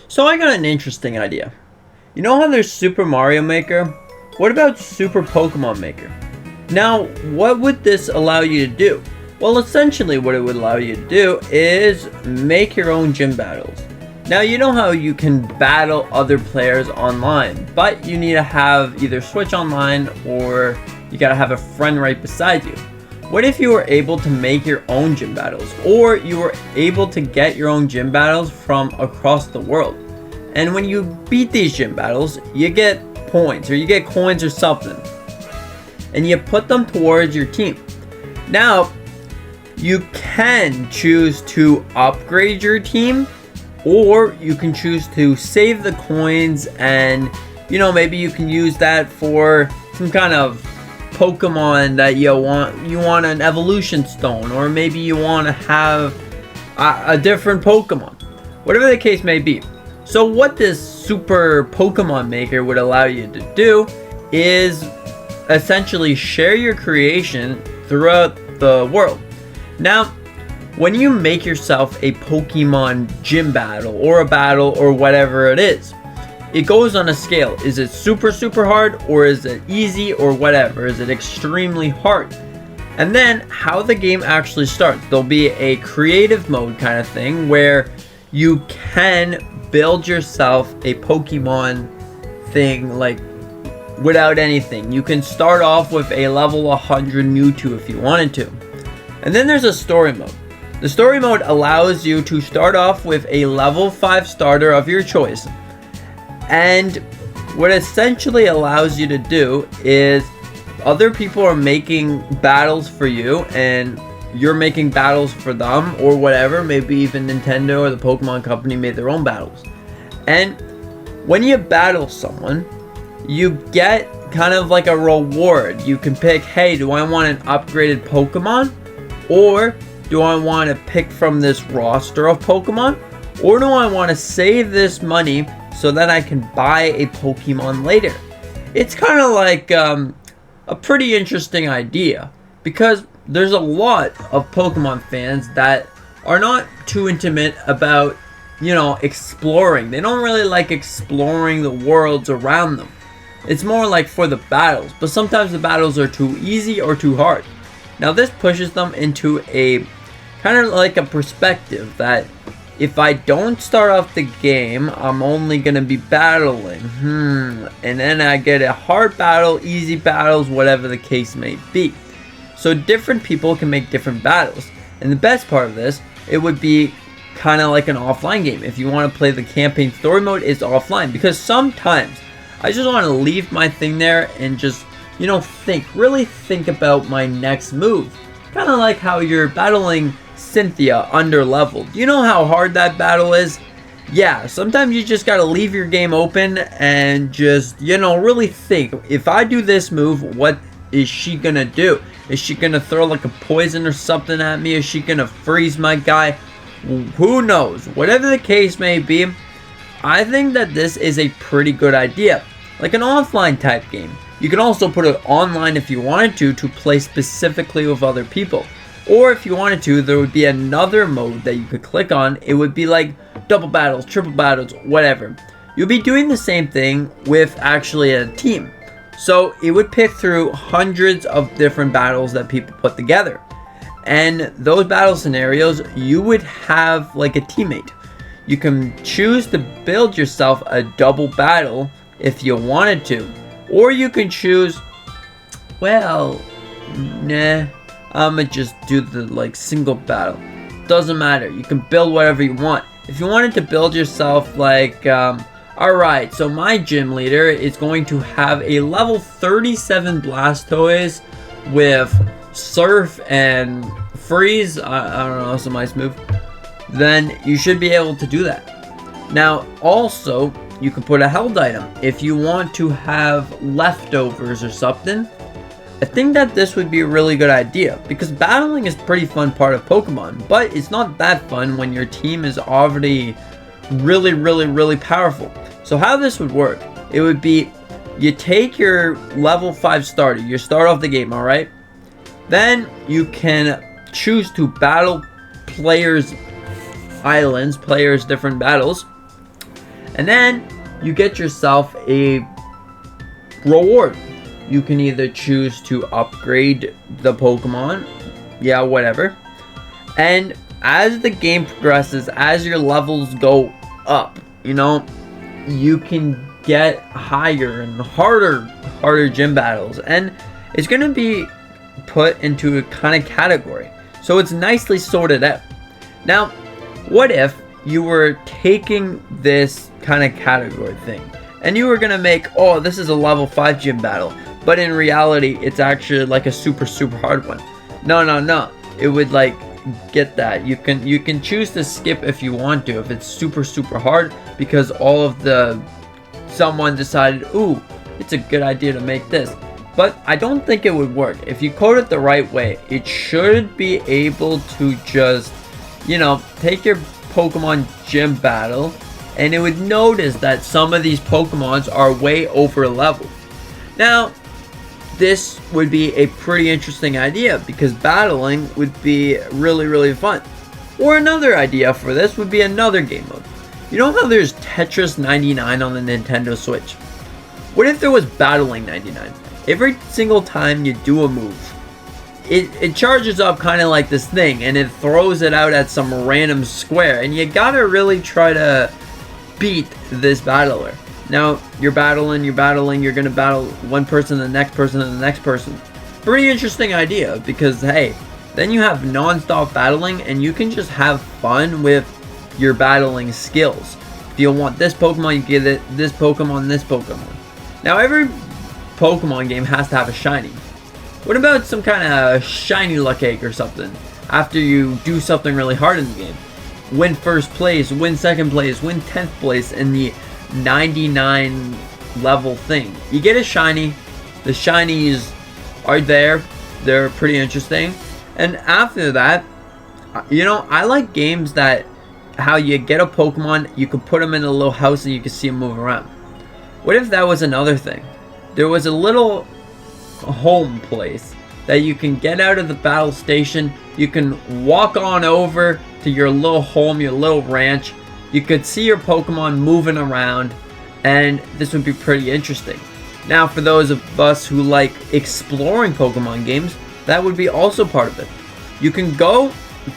So I got an interesting idea. You know how there's Super Mario Maker? What about Super Pokemon Maker? Now, what would this allow you to do? Well, essentially what it would allow you to do is make your own gym battles. Now, you know how you can battle other players online, but you need to have either Switch Online or you gotta have a friend right beside you. What if you were able to make your own gym battles, or you were able to get your own gym battles from across the world? And when you beat these gym battles, you get points, or you get coins or something, and you put them towards your team. Now, you can choose to upgrade your team, or you can choose to save the coins and, maybe you can use that for some kind of Pokemon that you want an evolution stone, or maybe you want to have a different Pokemon, whatever the case may be. So what this Super Pokemon Maker would allow you to do is essentially share your creation throughout the world. Now, when you make yourself a Pokemon gym battle or a battle or whatever it is, it goes on a scale. Is it super hard, or is it easy, or whatever? Is it extremely hard? And then how the game actually starts. There'll be a creative mode kind of thing where you can build yourself a Pokemon thing like without anything. You can start off with a level 100 Mewtwo if you wanted to. And then there's a story mode. The story mode allows you to start off with a level 5 starter of your choice. And what essentially allows you to do is other people are making battles for you and you're making battles for them or whatever. Maybe even Nintendo or the Pokemon Company made their own battles. And when you battle someone, you get kind of like a reward. You can pick, hey, do I want an upgraded Pokemon? Or do I want to pick from this roster of Pokemon? Or do I want to save this money so that I can buy a Pokemon later? It's kind of like a pretty interesting idea, because there's a lot of Pokemon fans that are not too intimate about, exploring. They don't really like exploring the worlds around them. It's more like for the battles, but sometimes the battles are too easy or too hard. Now this pushes them into a kind of like a perspective that if I don't start off the game, I'm only going to be battling. And then I get a hard battle, easy battles, whatever the case may be. So different people can make different battles. And the best part of this, it would be kind of like an offline game. If you want to play the campaign story mode, it's offline. Because sometimes I just want to leave my thing there and just, really think about my next move. Kind of like how you're battling Cynthia under leveled. You know how hard that battle is? Yeah, sometimes you just gotta leave your game open and just, really think. If I do this move, what is she gonna do? Is she gonna throw like a poison or something at me? Is she gonna freeze my guy? Who knows? Whatever the case may be, I think that this is a pretty good idea. Like an offline type game. You can also put it online if you wanted to play specifically with other people. Or if you wanted to, there would be another mode that you could click on. It would be like double battles, triple battles, whatever. You'll be doing the same thing with actually a team. So it would pick through hundreds of different battles that people put together. And those battle scenarios, you would have like a teammate. You can choose to build yourself a double battle if you wanted to. Or you can choose, I'ma just do the single battle. Doesn't matter. You can build whatever you want. If you wanted to build yourself alright, so my gym leader is going to have a level 37 Blastoise with Surf and Freeze. I don't know, that's a nice move. Then you should be able to do that. Now, also, you can put a held item. If you want to have leftovers or something, I think that this would be a really good idea, because battling is a pretty fun part of Pokemon, but it's not that fun when your team is already really powerful. So how this would work, it would be you take your level 5 starter, you start off the game, alright? Then you can choose to battle players' islands, players' different battles. And then you get yourself a reward. You can either choose to upgrade the Pokemon, yeah, whatever. And as the game progresses, as your levels go up, you know, you can get higher and harder gym battles, and it's going to be put into a kind of category, so it's nicely sorted out. Now, what if you were taking this kind of category thing and you were going to make, oh, this is a level 5 gym battle, but in reality it's actually like a super hard one? No, it would like get that. You can choose to skip if you want to, if it's super hard, because all of the someone decided, ooh, it's a good idea to make this. But I don't think it would work. If you code it the right way, it should be able to just, you know, take your Pokemon gym battle, and it would notice that some of these Pokemons are way over leveled. Now, this would be a pretty interesting idea, because battling would be really fun. Or another idea for this would be another game mode. You know how there's Tetris 99 on the Nintendo Switch? What if there was Battling 99? Every single time you do a move, it charges up kind of like this thing, and it throws it out at some random square, and you gotta really try to beat this battler. Now, you're battling, you're gonna battle one person, the next person, and the next person. Pretty interesting idea, because hey, then you have non-stop battling, and you can just have fun with your battling skills. If you want this Pokemon, you get it, this Pokemon. Now, every Pokemon game has to have a shiny. What about some kind of shiny luck egg or something? After you do something really hard in the game, win first place, win second place, win 10th place in the 99 level thing, you get a shiny. The shinies are there, they're pretty interesting. And after that, you know, I like games that how you get a Pokemon, you can put them in a little house and you can see them move around. What if that was another thing? There was a little home place that you can get out of the battle station. You can walk on over to your little home, your little ranch. You could see your Pokemon moving around, and this would be pretty interesting. Now, for those of us who like exploring Pokemon games, that would be also part of it. You can go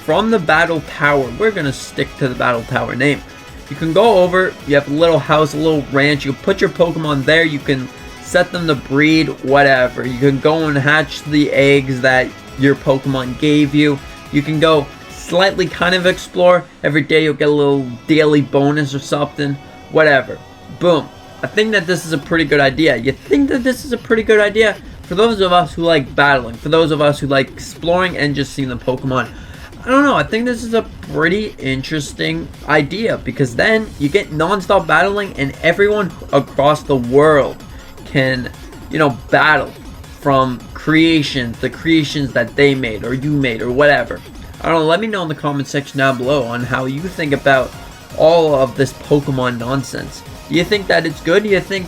from the battle tower. We're gonna stick to the battle tower name. You can go over, you have a little house, a little ranch, you can put your Pokemon there, you can set them to breed, whatever. You can go and hatch the eggs that your Pokemon gave you. You can go slightly kind of explore. Every day you'll get a little daily bonus or something, whatever. Boom. I think that this is a pretty good idea. You think that this is a pretty good idea? For those of us who like battling, for those of us who like exploring and just seeing the Pokemon, I don't know, I think this is a pretty interesting idea, because then you get non-stop battling and everyone across the world can, you know, battle from creations, the creations that they made or you made or whatever. I don't know, let me know in the comment section down below on how you think about all of this Pokemon nonsense. Do you think that it's good? Do you think,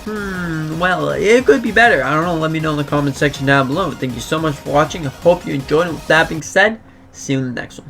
well, it could be better? I don't know, let me know in the comment section down below. Thank you so much for watching. I hope you enjoyed it. With that being said, see you in the next one.